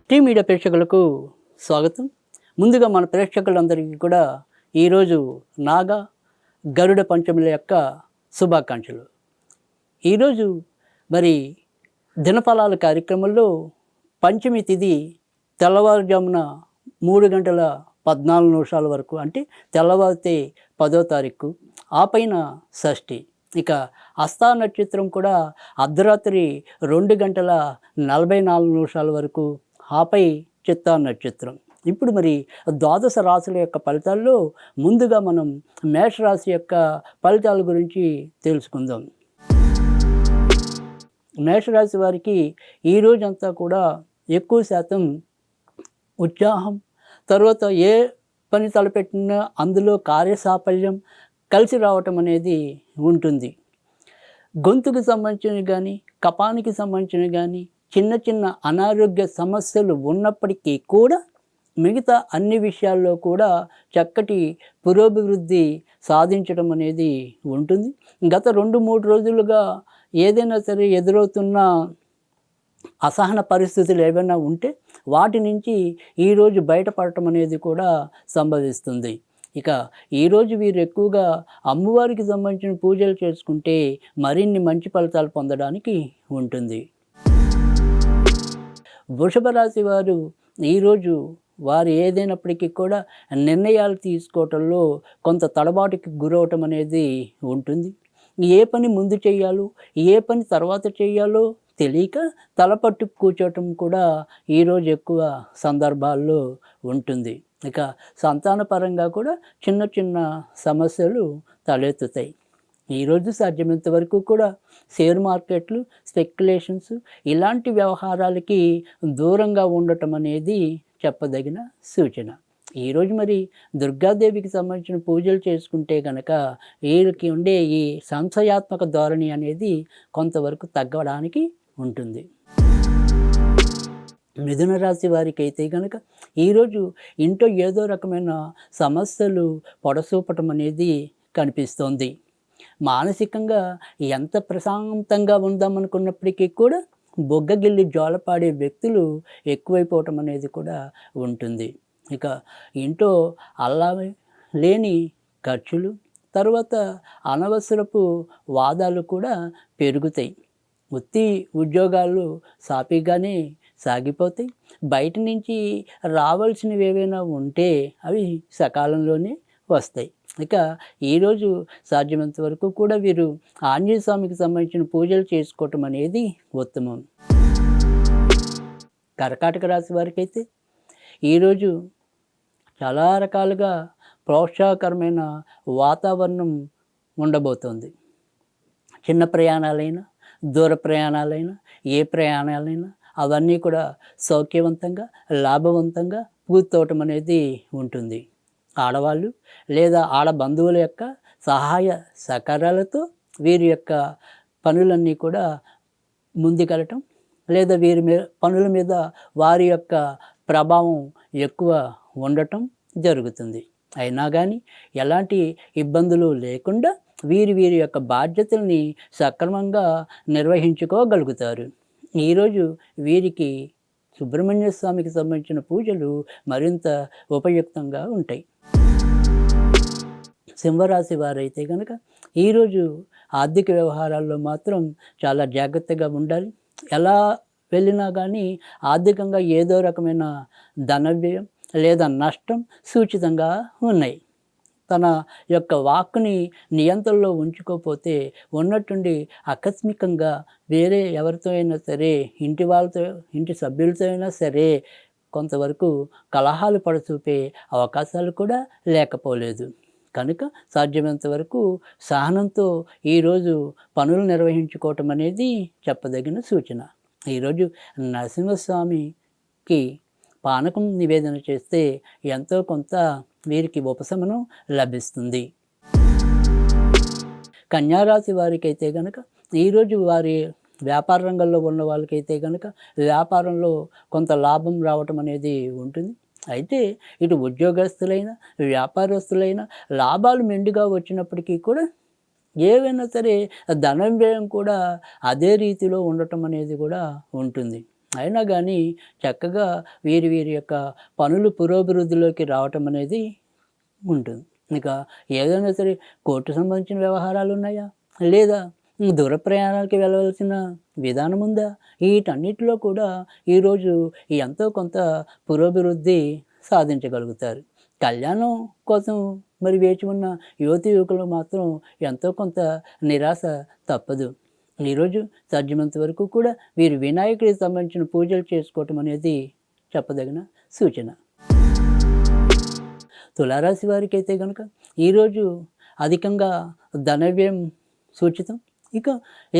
Tea media ప్రేక్షకులకు స్వాగతం. ముందుగా మన ప్రేక్షకులందరికీ కూడా ఈరోజు నాగ గరుడ పంచముల యొక్క శుభాకాంక్షలు. ఈరోజు మరి దినఫలాల కార్యక్రమంలో పంచమి తిథి తెల్లవారుజామున 3:14 వరకు, అంటే తెల్లవారితే 10వ తారీఖు, ఆ పైన షష్ఠి. ఇక హస్తా నక్షత్రం కూడా అర్ధరాత్రి 2:44 వరకు, ఆపై చిత్తా నక్షత్రం. ఇప్పుడు మరి ద్వాదశ రాశుల యొక్క ఫలితాల్లో ముందుగా మనం మేషరాశి యొక్క ఫలితాల గురించి తెలుసుకుందాం. మేషరాశి వారికి ఈ రోజంతా కూడా ఎక్కువ శాతం ఉత్సాహం, తర్వాత ఏ పని తలపెట్టినా అందులో కార్యసాఫల్యం కలిసి రావటం అనేది ఉంటుంది. గొంతుకు సంబంధించినవి కానీ, కపానికి సంబంధించినవి కానీ, చిన్న చిన్న అనారోగ్య సమస్యలు ఉన్నప్పటికీ కూడా మిగతా అన్ని విషయాల్లో కూడా చక్కటి పురోభివృద్ధి సాధించడం అనేది ఉంటుంది. గత 2-3 రోజులుగా ఏదైనా సరే ఎదురవుతున్న అసహన పరిస్థితులు ఏవైనా ఉంటే వాటి నుంచి ఈరోజు బయటపడటం అనేది కూడా సంభవిస్తుంది. ఇక ఈరోజు వీరు ఎక్కువగా అమ్మవారికి సంబంధించిన పూజలు చేసుకుంటే మరిన్ని మంచి ఫలితాలు పొందడానికి ఉంటుంది. వృషభ రాశి వారు ఈరోజు వారు ఏదైనప్పటికీ కూడా నిర్ణయాలు తీసుకోవటంలో కొంత తడబాటుకి గురవటం అనేది ఉంటుంది. ఏ పని ముందు చేయాలో, ఏ పని తర్వాత చేయాలో తెలియక తలపట్టు కూర్చోవటం కూడా ఈరోజు ఎక్కువ సందర్భాల్లో ఉంటుంది. ఇక సంతానపరంగా కూడా చిన్న చిన్న సమస్యలు తలెత్తుతాయి. ఈరోజు సాధ్యమైనంత వరకు కూడా షేర్ మార్కెట్లు, స్పెక్యులేషన్స్ ఇలాంటి వ్యవహారాలకి దూరంగా ఉండటం అనేది చెప్పదగిన సూచన. ఈరోజు మరి దుర్గాదేవికి సంబంధించిన పూజలు చేసుకుంటే కనుక వీరికి ఉండే ఈ సంశయాత్మక ధోరణి అనేది కొంతవరకు తగ్గడానికి ఉంటుంది. మిథున రాశి వారికి అయితే కనుక ఈరోజు ఇంట్లో ఏదో రకమైన సమస్యలు పొడసూపటం అనేది కనిపిస్తోంది. మానసికంగా ఎంత ప్రశాంతంగా ఉందామనుకున్నప్పటికీ కూడా బొగ్గగిల్లి జోలపాడే వ్యక్తులు ఎక్కువైపోవటం అనేది కూడా ఉంటుంది. ఇక ఇంట్లో అల్లా లేని ఖర్చులు, తర్వాత అనవసరపు వాదాలు కూడా పెరుగుతాయి. వృత్తి ఉద్యోగాలు సాఫీగానే సాగిపోతాయి. బయట నుంచి రావాల్సినవి ఏవైనా ఉంటే అవి సకాలంలోనే వస్తాయి. ఇక ఈరోజు సాధ్యమైనంత వరకు కూడా వీరు ఆంజనేయ స్వామికి సంబంధించిన పూజలు చేసుకోవటం అనేది ఉత్తమం. కర్కాటక రాశి వారికి అయితే ఈరోజు చాలా రకాలుగా ప్రోత్సాహకరమైన వాతావరణం ఉండబోతోంది. చిన్న ప్రయాణాలైనా, దూర ప్రయాణాలైనా, ఏ ప్రయాణాలైనా అవన్నీ కూడా సౌఖ్యవంతంగా, లాభవంతంగా పూర్తవటం అనేది ఉంటుంది. ఆడవాళ్ళు లేదా ఆడ బంధువుల యొక్క సహాయ సహకారాలతో వీరి యొక్క పనులన్నీ కూడా ముందుకెళ్ళటం, లేదా వీరి పనుల మీద వారి యొక్క ప్రభావం ఎక్కువ ఉండటం జరుగుతుంది. అయినా కానీ ఎలాంటి ఇబ్బందులు లేకుండా వీరి యొక్క బాధ్యతల్ని సక్రమంగా నిర్వహించుకోగలుగుతారు. ఈరోజు వీరికి సుబ్రహ్మణ్య స్వామికి సంబంధించిన పూజలు మరింత ఉపయుక్తంగా ఉంటాయి. సింహరాశి వారైతే కనుక ఈరోజు ఆర్థిక వ్యవహారాల్లో మాత్రం చాలా జాగ్రత్తగా ఉండాలి. ఎలా వెళ్ళినా కానీ ఆర్థికంగా ఏదో రకమైన ధనవ్యయం లేదా నష్టం సూచితంగా ఉన్నాయి. తన యొక్క వాక్కుని నియంత్రణలో ఉంచుకోకపోతే ఉన్నట్టుండి ఆకస్మికంగా వేరే ఎవరితో అయినా సరే, ఇంటి వాళ్ళతో, ఇంటి సభ్యులతో అయినా సరే కొంతవరకు కలహాలు పడచూపే అవకాశాలు కూడా లేకపోలేదు. కనుక సాధ్యమైనంత వరకు సహనంతో ఈరోజు పనులు నిర్వహించుకోవటం అనేది చెప్పదగిన సూచన. ఈరోజు నరసింహస్వామికి పానకం నివేదన చేస్తే ఎంతో కొంత వీరికి ఉపశమనం లభిస్తుంది. కన్యారాశి వారికి అయితే కనుక ఈరోజు వారి వ్యాపార రంగంలో ఉన్న వాళ్ళకైతే కనుక వ్యాపారంలో కొంత లాభం రావటం అనేది ఉంటుంది. అయితే ఇటు ఉద్యోగస్తులైనా, వ్యాపారస్తులైనా లాభాలు మెండుగా వచ్చినప్పటికీ కూడా ఏవైనా సరే ధనం వ్యయం కూడా అదే రీతిలో ఉండటం అనేది కూడా ఉంటుంది. అయినా కానీ చక్కగా వీరి వీరి యొక్క పనులు పురోభివృద్ధిలోకి రావటం అనేది ఉంటుంది. ఇక ఏదైనా సరే కోర్టు సంబంధించిన వ్యవహారాలు ఉన్నాయా? లేదా దూర ప్రయాణాలకి వెళ్ళవలసిన విధానం ఉందా? వీటన్నిటిలో కూడా ఈరోజు ఎంతో కొంత పురోభివృద్ధి సాధించగలుగుతారు. కళ్యాణం కోసం మరి వేచి ఉన్న యువతీ యువకులు మాత్రం ఎంతో కొంత నిరాశ తప్పదు. ఈరోజు సాధ్యమైనంత వరకు కూడా వీరు వినాయకుడికి సంబంధించిన పూజలు చేసుకోవటం అనేది చెప్పదగిన సూచన. తులారాశి వారికి అయితే కనుక ఈరోజు అధికంగా ధనవ్యయం సూచితం. ఇక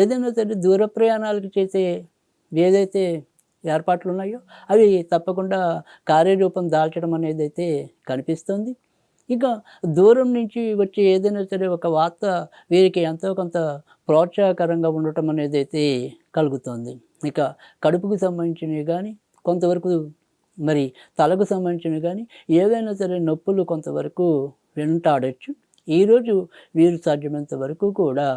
ఏదైనా సరే దూర ప్రయాణాలకు చేసే ఏదైతే ఏర్పాట్లు ఉన్నాయో అవి తప్పకుండా కార్యరూపం దాల్చడం అనేది అయితే కనిపిస్తుంది. ఇక దూరం నుంచి వచ్చే ఏదైనా సరే ఒక వార్త వీరికి ఎంతో కొంత ప్రోత్సాహకరంగా ఉండటం అనేది అయితే కలుగుతుంది. ఇక కడుపుకు సంబంధించినవి కానీ కొంతవరకు మరి తలకు సంబంధించినవి కానీ ఏదైనా సరే నొప్పులు కొంతవరకు వెంటాడచ్చు. ఈరోజు వీరు సాధ్యమైనంత వరకు కూడా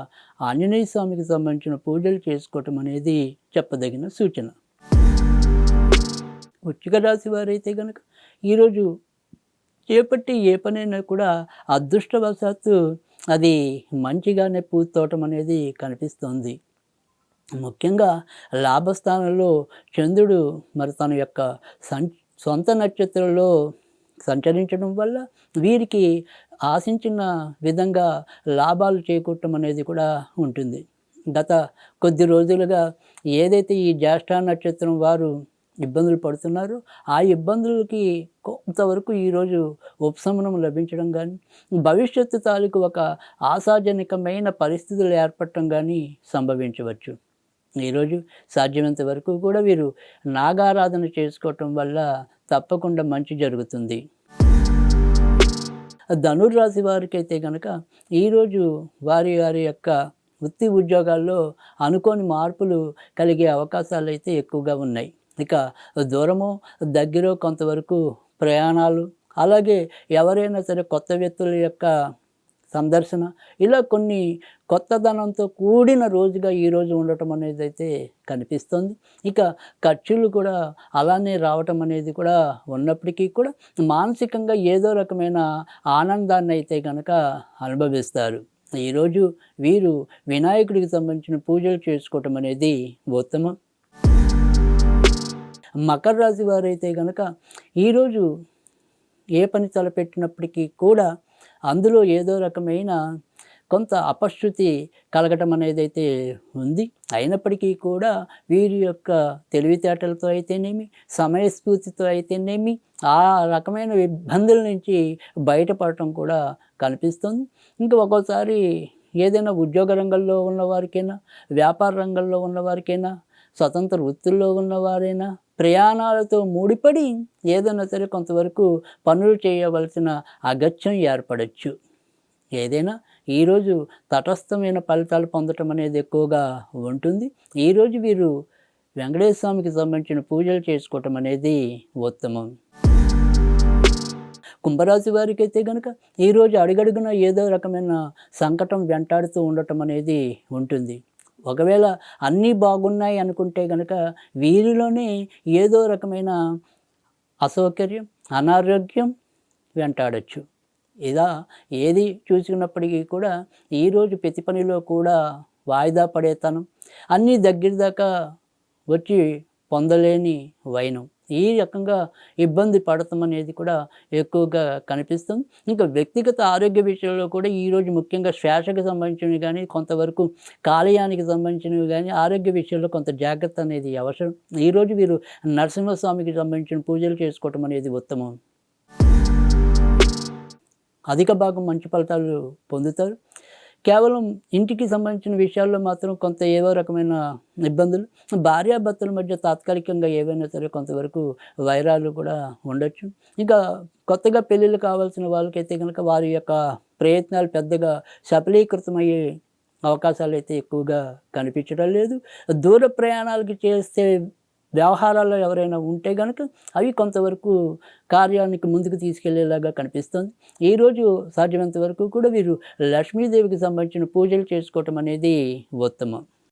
ఆంజనేయ స్వామికి సంబంధించిన పూజలు చేసుకోవటం అనేది చెప్పదగిన సూచన. వృశ్చిక రాశి వారైతే కనుక ఈరోజు చేపట్టి ఏ పనైనా కూడా అదృష్టవశాత్తు అది మంచిగానే పూర్తవటం అనేది కనిపిస్తుంది. ముఖ్యంగా లాభస్థానంలో చంద్రుడు మరి తన యొక్క సొంత నక్షత్రంలో సంచరించడం వల్ల వీరికి ఆశించిన విధంగా లాభాలు చేకూరటం అనేది కూడా ఉంటుంది. గత కొద్ది రోజులుగా ఏదైతే ఈ జ్యేష్ఠ నక్షత్రం వారు ఇబ్బందులు పడుతున్నారో ఆ ఇబ్బందులకి కొంతవరకు ఈరోజు ఉపశమనం లభించడం కానీ భవిష్యత్తు తాలూకు ఒక ఆశాజనకమైన పరిస్థితులు ఏర్పడటం కానీ సంభవించవచ్చు. ఈరోజు సాధ్యమైనంత వరకు కూడా వీరు నాగారాధన చేసుకోవటం వల్ల తప్పకుండా మంచి జరుగుతుంది. ధనుర్రాశి వారికి అయితే కనుక ఈరోజు వారి వారి యొక్క వృత్తి ఉద్యోగాల్లో అనుకోని మార్పులు కలిగే అవకాశాలు అయితే ఎక్కువగా ఉన్నాయి. ఇక దూరమో దగ్గరో కొంతవరకు ప్రయాణాలు, అలాగే ఎవరైనా సరే కొత్త వ్యక్తుల యొక్క సందర్శన, ఇలా కొన్ని కొత్తదనంతో కూడిన రోజుగా ఈరోజు ఉండటం అనేది అయితే కనిపిస్తుంది. ఇక ఖర్చులు కూడా అలానే రావటం అనేది కూడా ఉన్నప్పటికీ కూడా మానసికంగా ఏదో రకమైన ఆనందాన్ని అయితే కనుక అనుభవిస్తారు. ఈరోజు వీరు వినాయకుడికి సంబంధించిన పూజలు చేసుకోవటం అనేది ఉత్తమం. మకర రాశి వారైతే కనుక ఈరోజు ఏ పని తలపెట్టినప్పటికీ కూడా అందులో ఏదో రకమైన కొంత అపశృతి కలగటం అనేది అయితే ఉంది. అయినప్పటికీ కూడా వీరి యొక్క తెలివితేటలతో అయితేనేమి, సమయస్ఫూర్తితో అయితేనేమి ఆ రకమైన ఇబ్బందుల నుంచి బయటపడటం కూడా కనిపిస్తుంది. ఇంకా ఒక్కోసారి ఏదైనా ఉద్యోగ రంగంలో ఉన్నవారికైనా, వ్యాపార రంగంలో ఉన్నవారికైనా, స్వతంత్ర వృత్తుల్లో ఉన్నవారైనా ప్రయాణాలతో ముడిపడి ఏదైనా సరే కొంతవరకు పనులు చేయవలసిన అగత్యం ఏర్పడచ్చు. ఏదైనా ఈరోజు తటస్థమైన ఫలితాలు పొందటం అనేది ఎక్కువగా ఉంటుంది. ఈరోజు వీరు వెంకటేశ్వర స్వామికి సంబంధించిన పూజలు చేసుకోవటం అనేది ఉత్తమం. కుంభరాశి వారికి అయితే కనుక ఈరోజు అడుగడుగున ఏదో రకమైన సంకటం వెంటాడుతూ ఉండటం అనేది ఉంటుంది. ఒకవేళ అన్నీ బాగున్నాయి అనుకుంటే కనుక వీరిలోనే ఏదో రకమైన అసౌకర్యం, అనారోగ్యం వెంటాడచ్చు. ఇలా ఏది చూసినప్పటికీ కూడా ఈరోజు ప్రతి పనిలో కూడా వాయిదా పడేతనం, అన్నీ దగ్గర దాకా వచ్చి పొందలేని వైనం, ఈ రకంగా ఇబ్బంది పడటం అనేది కూడా ఎక్కువగా కనిపిస్తుంది. ఇంకా వ్యక్తిగత ఆరోగ్య విషయంలో కూడా ఈరోజు ముఖ్యంగా శ్వాసకు సంబంధించినవి కానీ, కొంతవరకు కాలేయానికి సంబంధించినవి కానీ ఆరోగ్య విషయంలో కొంత జాగ్రత్త అనేది అవసరం. ఈరోజు వీరు నరసింహస్వామికి సంబంధించిన పూజలు చేసుకోవటం అనేది ఉత్తమం. అధిక భాగం మంచి ఫలితాలు పొందుతారు. కేవలం ఇంటికి సంబంధించిన విషయాల్లో మాత్రం కొంత ఏదో రకమైన ఇబ్బందులు, భార్యాభర్తల మధ్య తాత్కాలికంగా ఏవైనా సరే కొంతవరకు వైరాలు కూడా ఉండొచ్చు. ఇంకా కొత్తగా పెళ్ళిళ్ళు కావాల్సిన వాళ్ళకైతే కనుక వారి యొక్క ప్రయత్నాలు పెద్దగా సఫలీకృతమయ్యే అవకాశాలు అయితే ఎక్కువగా కనిపించడం లేదు. దూర ప్రయాణాలకి చేస్తే వ్యవహారాల్లో ఎవరైనా ఉంటే కనుక అవి కొంతవరకు కార్యానికి ముందుకు తీసుకెళ్లేలాగా కనిపిస్తుంది. ఈరోజు సాధ్యమైనంత వరకు కూడా వీరు లక్ష్మీదేవికి సంబంధించిన పూజలు చేసుకోవటం అనేది ఉత్తమం.